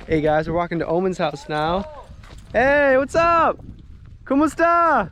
Hey guys, we're walking to Oman's house now. Hey, what's up? Kumusta?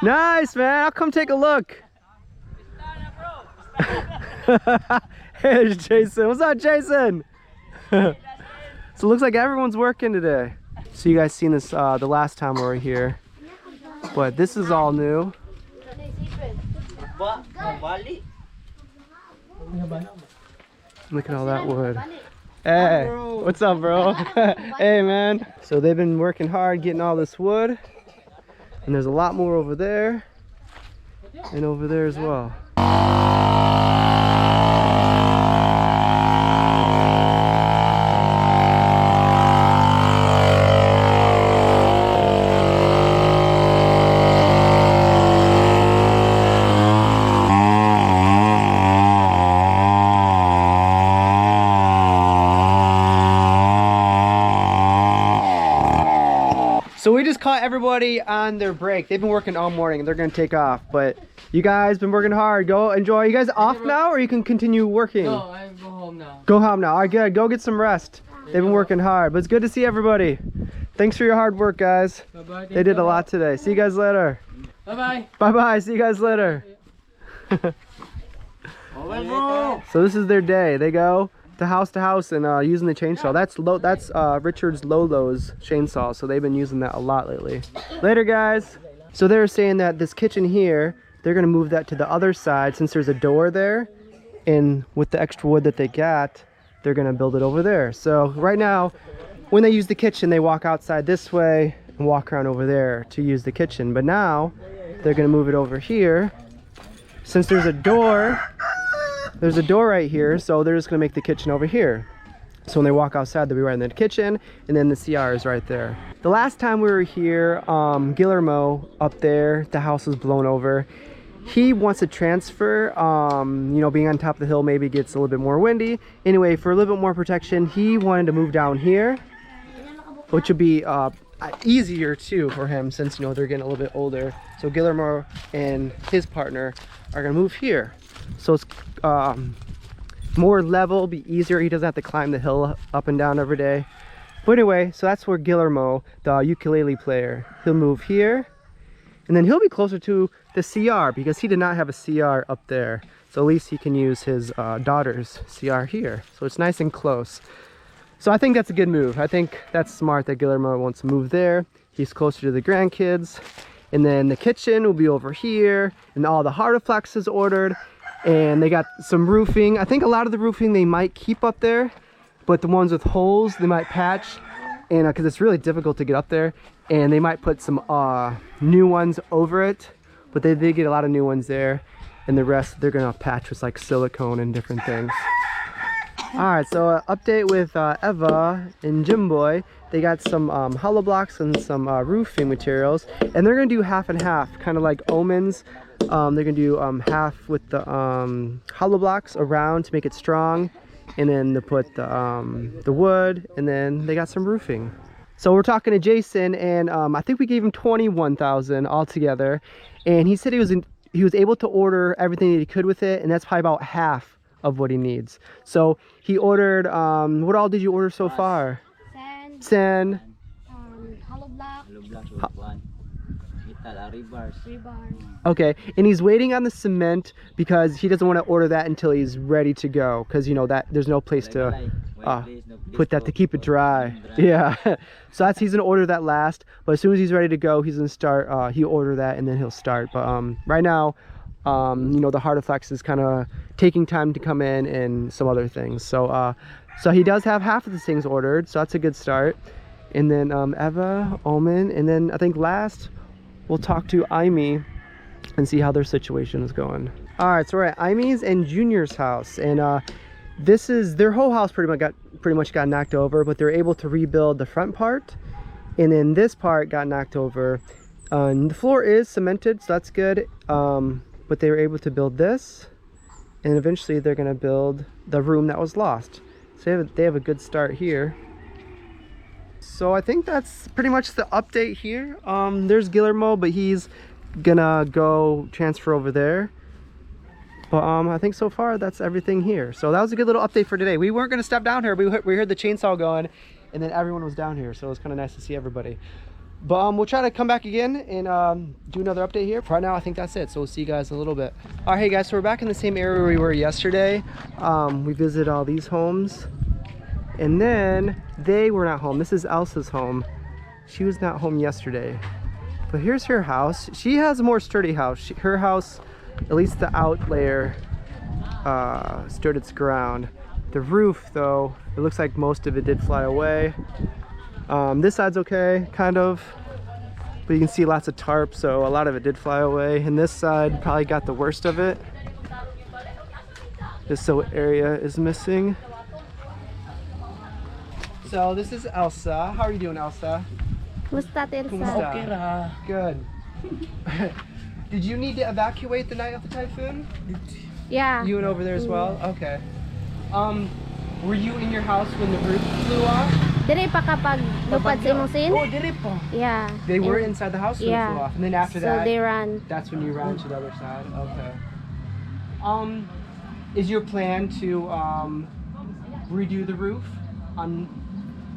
Nice, man. I'll come take a look. Hey, there's Jason. What's up, Jason? So it looks like everyone's working today. So you guys seen this the last time we were here, but this is all new. Look at all that wood. Hey, what's up, bro? Hey, man. So they've been working hard getting all this wood, and there's a lot more over there and over there as well. So we just caught everybody on their break. They've been working all morning and they're gonna take off. But you guys been working hard. Go enjoy. You guys off now or you can continue working? No, I go home now. Go home now. All right, good. Go get some rest. They've been working hard. But it's good to see everybody. Thanks for your hard work, guys. Bye-bye. They did a lot today. See you guys later. Bye-bye. Bye-bye. See you guys later. So this is their day. They go to house and using the chainsaw. That's Richard's Lolo's chainsaw, so they've been using that a lot lately. Later, guys. So they're saying that this kitchen here, they're gonna move that to the other side since there's a door there, and with the extra wood that they got, they're gonna build it over there. So right now, when they use the kitchen, they walk outside this way and walk around over there to use the kitchen. But now they're gonna move it over here since there's a door. There's a door right here, so they're just gonna make the kitchen over here. So when they walk outside, they'll be right in the kitchen, and then the CR is right there. The last time we were here, Guillermo up there, the house was blown over. He wants to transfer, you know, being on top of the hill maybe gets a little bit more windy. Anyway, for a little bit more protection, he wanted to move down here, which would be easier too for him since, you know, they're getting a little bit older. So Guillermo and his partner are gonna move here. So it's more level, be easier. He doesn't have to climb the hill up and down every day. But anyway, so that's where Guillermo, the ukulele player, he'll move here. And then he'll be closer to the CR because he did not have a CR up there. So at least he can use his daughter's CR here. So it's nice and close. So I think that's a good move. I think that's smart that Guillermo wants to move there. He's closer to the grandkids. And then the kitchen will be over here. And all the Hardiflex is ordered. And they got some roofing. I think a lot of the roofing they might keep up there, but the ones with holes they might patch, and because it's really difficult to get up there, and they might put some new ones over it, but they did get a lot of new ones there, and the rest they're gonna patch with like silicone and different things. All right, so update with Eva and Jimboy. They got some hollow blocks and some roofing materials, and they're gonna do half and half, kind of like Oman's. They're gonna do half with the hollow blocks around to make it strong, and then to put the wood, and then they got some roofing. So we're talking to Jason, and I think we gave him 21,000 altogether, and he said he was able to order everything that he could with it, and that's probably about half of what he needs. So he ordered what all did you order so far? Sand, hollow block, rebars. Okay, and he's waiting on the cement because he doesn't want to order that until he's ready to go, because you know that there's no place to put that to keep it dry. Yeah, so he's gonna order that last, but as soon as he's ready to go, he's gonna start. He'll order that and then he'll start. But right now, you know, the Hardiflex is kind of taking time to come in and some other things. So so he does have half of the things ordered, so that's a good start. And then Eva, Oman, and then I think last we'll talk to Aimee and see how their situation is going. All right, so we're at Aimee's and Junior's house, and this is their whole house pretty much got knocked over, but they're able to rebuild the front part, and then this part got knocked over. The floor is cemented, so that's good, but they were able to build this, and eventually they're gonna build the room that was lost. So they have a good start here. So I think that's pretty much the update here. There's Guillermo, but he's gonna go transfer over there. But I think so far that's everything here. So that was a good little update for today. We weren't gonna stop down here. We heard the chainsaw going, and then everyone was down here. So it was kind of nice to see everybody. But we'll try to come back again and do another update here. For right now, I think that's it. So we'll see you guys in a little bit. All right, hey guys, so we're back in the same area we were yesterday. We visited all these homes, and then they were not home. This is Elsa's home. She was not home yesterday. But here's her house. She has a more sturdy house. Her house, at least the out layer, stood its ground. The roof, though, it looks like most of it did fly away. This side's okay, kind of, but you can see lots of tarp, so a lot of it did fly away. And this side probably got the worst of it. This area is missing. So this is Elsa. How are you doing, Elsa? Musta, Elsa? Kumusta? Good. Did you need to evacuate the night of the typhoon? Yeah. You went over there as well? Okay. Were you in your house when the roof flew off? Dire pa kapag lupad sa imong sin? Oh, dire pa. Yeah. They were inside the house when it flew off, and then after so that, they ran. that's when you ran to the other side. Okay. Is your plan to redo the roof on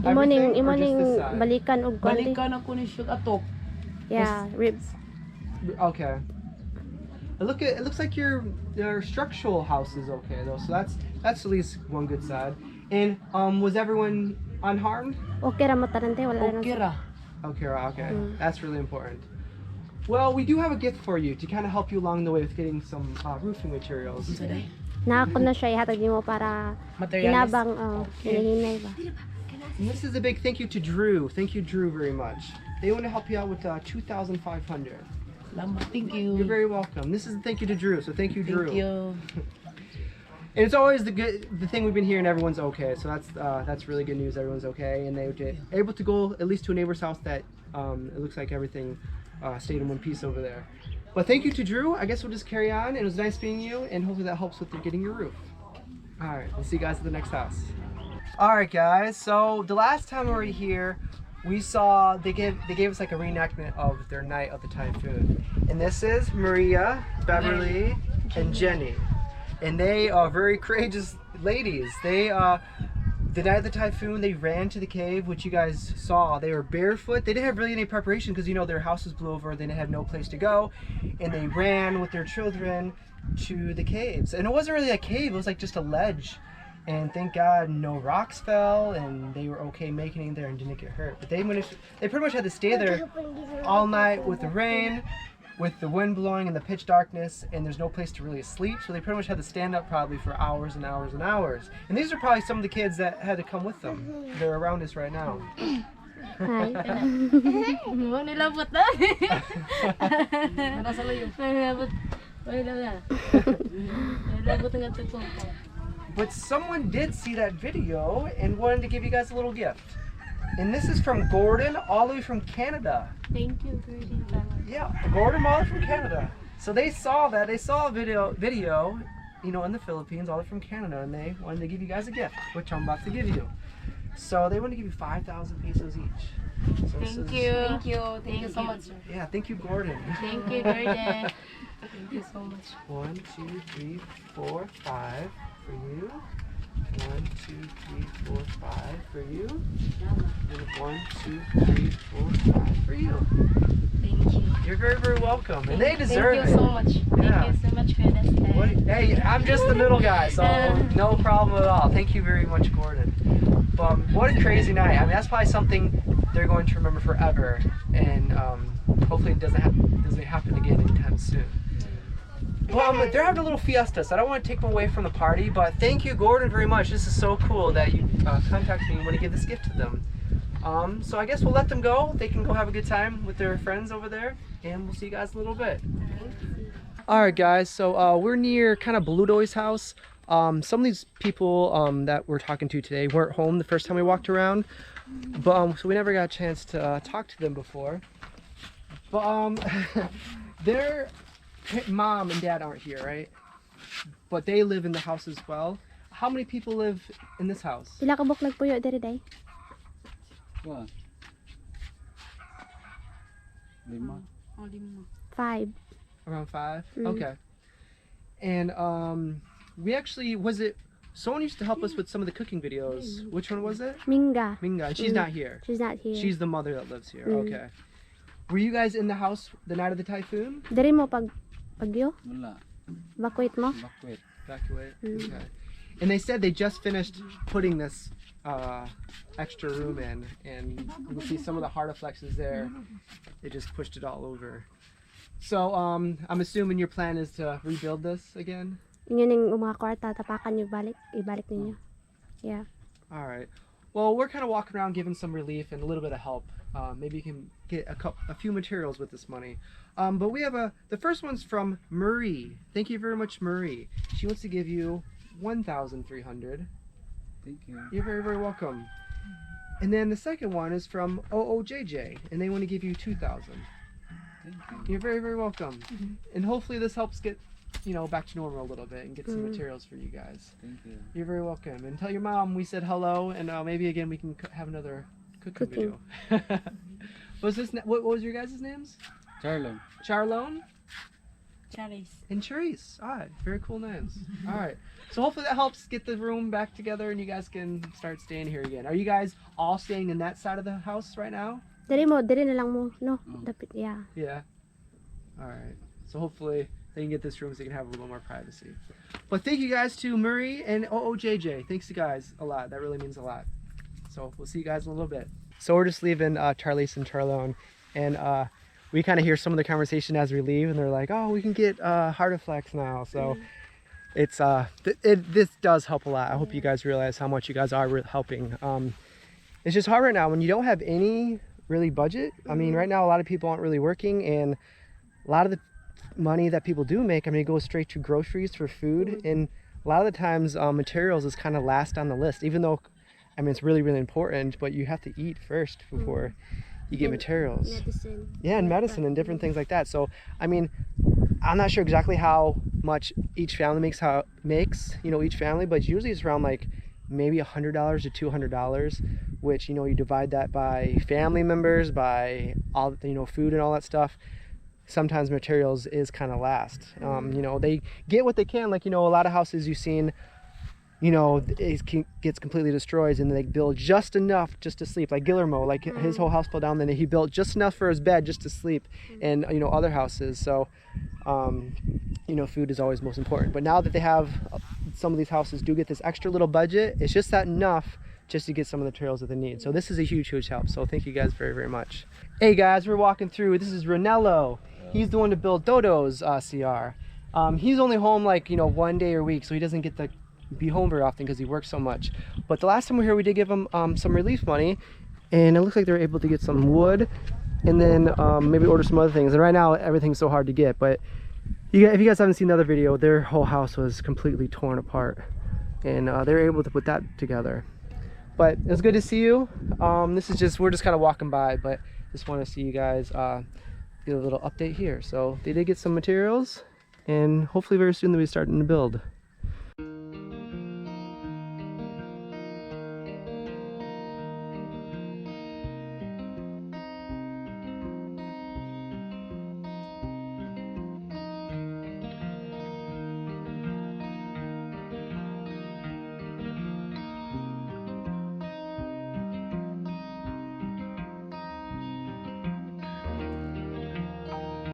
everything, or just this side? Balikan og konti. Balikan ako ni Shug Atok. Yeah, ribs. Okay. It looks like your structural house is okay though, so that's at least one good side. And was everyone unharmed? Okay ra mo tarante wala ra. Okay ra. Okay. That's really important. Well, we do have a gift for you to kind of help you along the way with getting some roofing materials. Na ako na siya ihatag nimo para hinabang hinahinay ba. And this is a big thank you to Drew. Thank you, Drew, very much. They want to help you out with 2,500. Thank you. You're very welcome. This is a thank you to Drew, so thank you, Drew. Thank you. And it's always the thing we've been hearing. Everyone's okay, so that's really good news. Everyone's okay, and they were able to go at least to a neighbor's house that it looks like everything stayed in one piece over there. But thank you to Drew. I guess we'll just carry on. It was nice being you, and hopefully that helps with getting your roof. All right, we'll see you guys at the next house. All right, guys. So the last time we were here, we saw they gave us like a reenactment of their night of the typhoon, and this is Maria, Beverly, and Jenny, and they are very courageous ladies. They the night of the typhoon, they ran to the cave, which you guys saw. They were barefoot. They didn't have really any preparation because, you know, their houses blew over. They had no place to go, and they ran with their children to the caves. And it wasn't really a cave. It was like just a ledge. And thank God no rocks fell, and they were okay making it there and didn't get hurt. But they pretty much had to stay there all night with the rain, with the wind blowing and the pitch darkness, and there's no place to really sleep. So they pretty much had to stand up probably for hours and hours and hours. And these are probably some of the kids that had to come with them. They're around us right now. Hi. Mo nilabot na. Nasa layo. Nilabot. Nilabot nga ito ko. But someone did see that video and wanted to give you guys a little gift. And this is from Gordon, all the way from Canada. Thank you, Gordon. Yeah, Gordon, all the way from Canada. So they saw that. They saw a video, you know, in the Philippines, all the way from Canada, and they wanted to give you guys a gift, which I'm about to give you. So they want to give you 5,000 pesos each. So Thank you. Thank you so much. Yeah, thank you, Gordon. Thank you, Gordon. Thank you so much. 1, 2, 3, 4, 5 for you. 1, 2, 3, 4, 5 for you. And 1, 2, 3, 4, 5 for you. Thank you. You're very, very welcome. And they deserve it. Thank you so much. Yeah. Thank you so much for this What, day. hey, I'm just the middle guy, so no problem at all. Thank you very much, Gordon. What a crazy night. I mean, that's probably something they're going to remember forever, and hopefully it doesn't happen again anytime soon. They're having a little fiesta, so I don't want to take them away from the party, but thank you, Gordon, very much. This is so cool that you contacted me and want to give this gift to them. So I guess we'll let them go. They can go have a good time with their friends over there, and we'll see you guys in a little bit. Alright guys, so we're near kind of Blutoy's house. Some of these people that we're talking to today weren't home the first time we walked around, but so we never got a chance to talk to them before. But their mom and dad aren't here, right? But they live in the house as well. How many people live in this house? Pila ka buklag puyo diri day? 5. 5. Around 5? Mm. Okay. And we actually, someone used to help us with some of the cooking videos. Which one was it? Minga. Minga. And she's not here. She's not here. She's the mother that lives here. Okay. Were you guys in the house the night of the typhoon? Dari mo pagyo? Wala. Evacuate mo? Evacuate. Okay. And they said they just finished putting this extra room in, and you can see some of the hardiflexes there. They just pushed it all over. So I'm assuming your plan is to rebuild this again? Yun yung mga kwarta, tapakan nyo ibalik ninyo. Yeah. All right. Well, we're kind of walking around giving some relief and a little bit of help. Maybe you can get a few materials with this money. But we have the first one's from Marie. Thank you very much, Marie. She wants to give you 1,300. Thank you. You're very, very welcome. And then the second one is from OOJJ, and they want to give you 2,000. Thank you. You're very, very welcome. And hopefully this helps get, back to normal a little bit and get some materials for you guys. Thank you. You're very welcome. And tell your mom we said hello, and maybe again we can have another cooking video. What was your guys' names? Charlo. Charlone Charis. and Charisse. Very cool names. All right. So hopefully that helps get the room back together and you guys can start staying here again. Are you guys all staying in that side of the house right now? Dari na lang mo, no? Dapit, yeah. Yeah. All right. So hopefully they can get this room so you can have a little more privacy. But thank you guys to Murray and OOJJ. Thanks you guys a lot. That really means a lot. So we'll see you guys in a little bit. So we're just leaving Charlize and Charlone, and we kind of hear some of the conversation as we leave, and they're like, "Oh, we can get Hardiflex now." So it's this does help a lot. I hope you guys realize how much you guys are helping. It's just hard right now when you don't have any really budget. I mean, right now a lot of people aren't really working, and a lot of the money that people do make, I mean, it goes straight to groceries for food, and a lot of the times materials is kind of last on the list, even though, I mean, it's really, really important, but you have to eat first before you get materials. Medicine. Yeah, and medicine and different things like that. So, I mean, I'm not sure exactly how much each family makes, each family, but usually it's around like maybe $100 to $200, which, you divide that by family members, by all, food and all that stuff. Sometimes materials is kind of last. They get what they can, like, a lot of houses you've seen, it gets completely destroyed, and they build just enough just to sleep. Like Guillermo, like his whole house fell down, then he built just enough for his bed just to sleep, and other houses. So food is always most important. But now that they have, some of these houses do get this extra little budget, it's just that enough just to get some of the materials that they need. So this is a huge, huge help. So thank you guys very, very much. Hey guys, we're walking through. This is Ranello. He's the one to build Dodo's CR. He's only home like, one day a week, so he doesn't get to be home very often because he works so much. But the last time we were here, we did give him some relief money, and it looks like they were able to get some wood, and then maybe order some other things. And right now everything's so hard to get, but if you guys haven't seen the other video, their whole house was completely torn apart, and they were able to put that together. But it was good to see you. We're just kind of walking by, but just want to see you guys get a little update here. So they did get some materials, and hopefully very soon they'll be starting to build.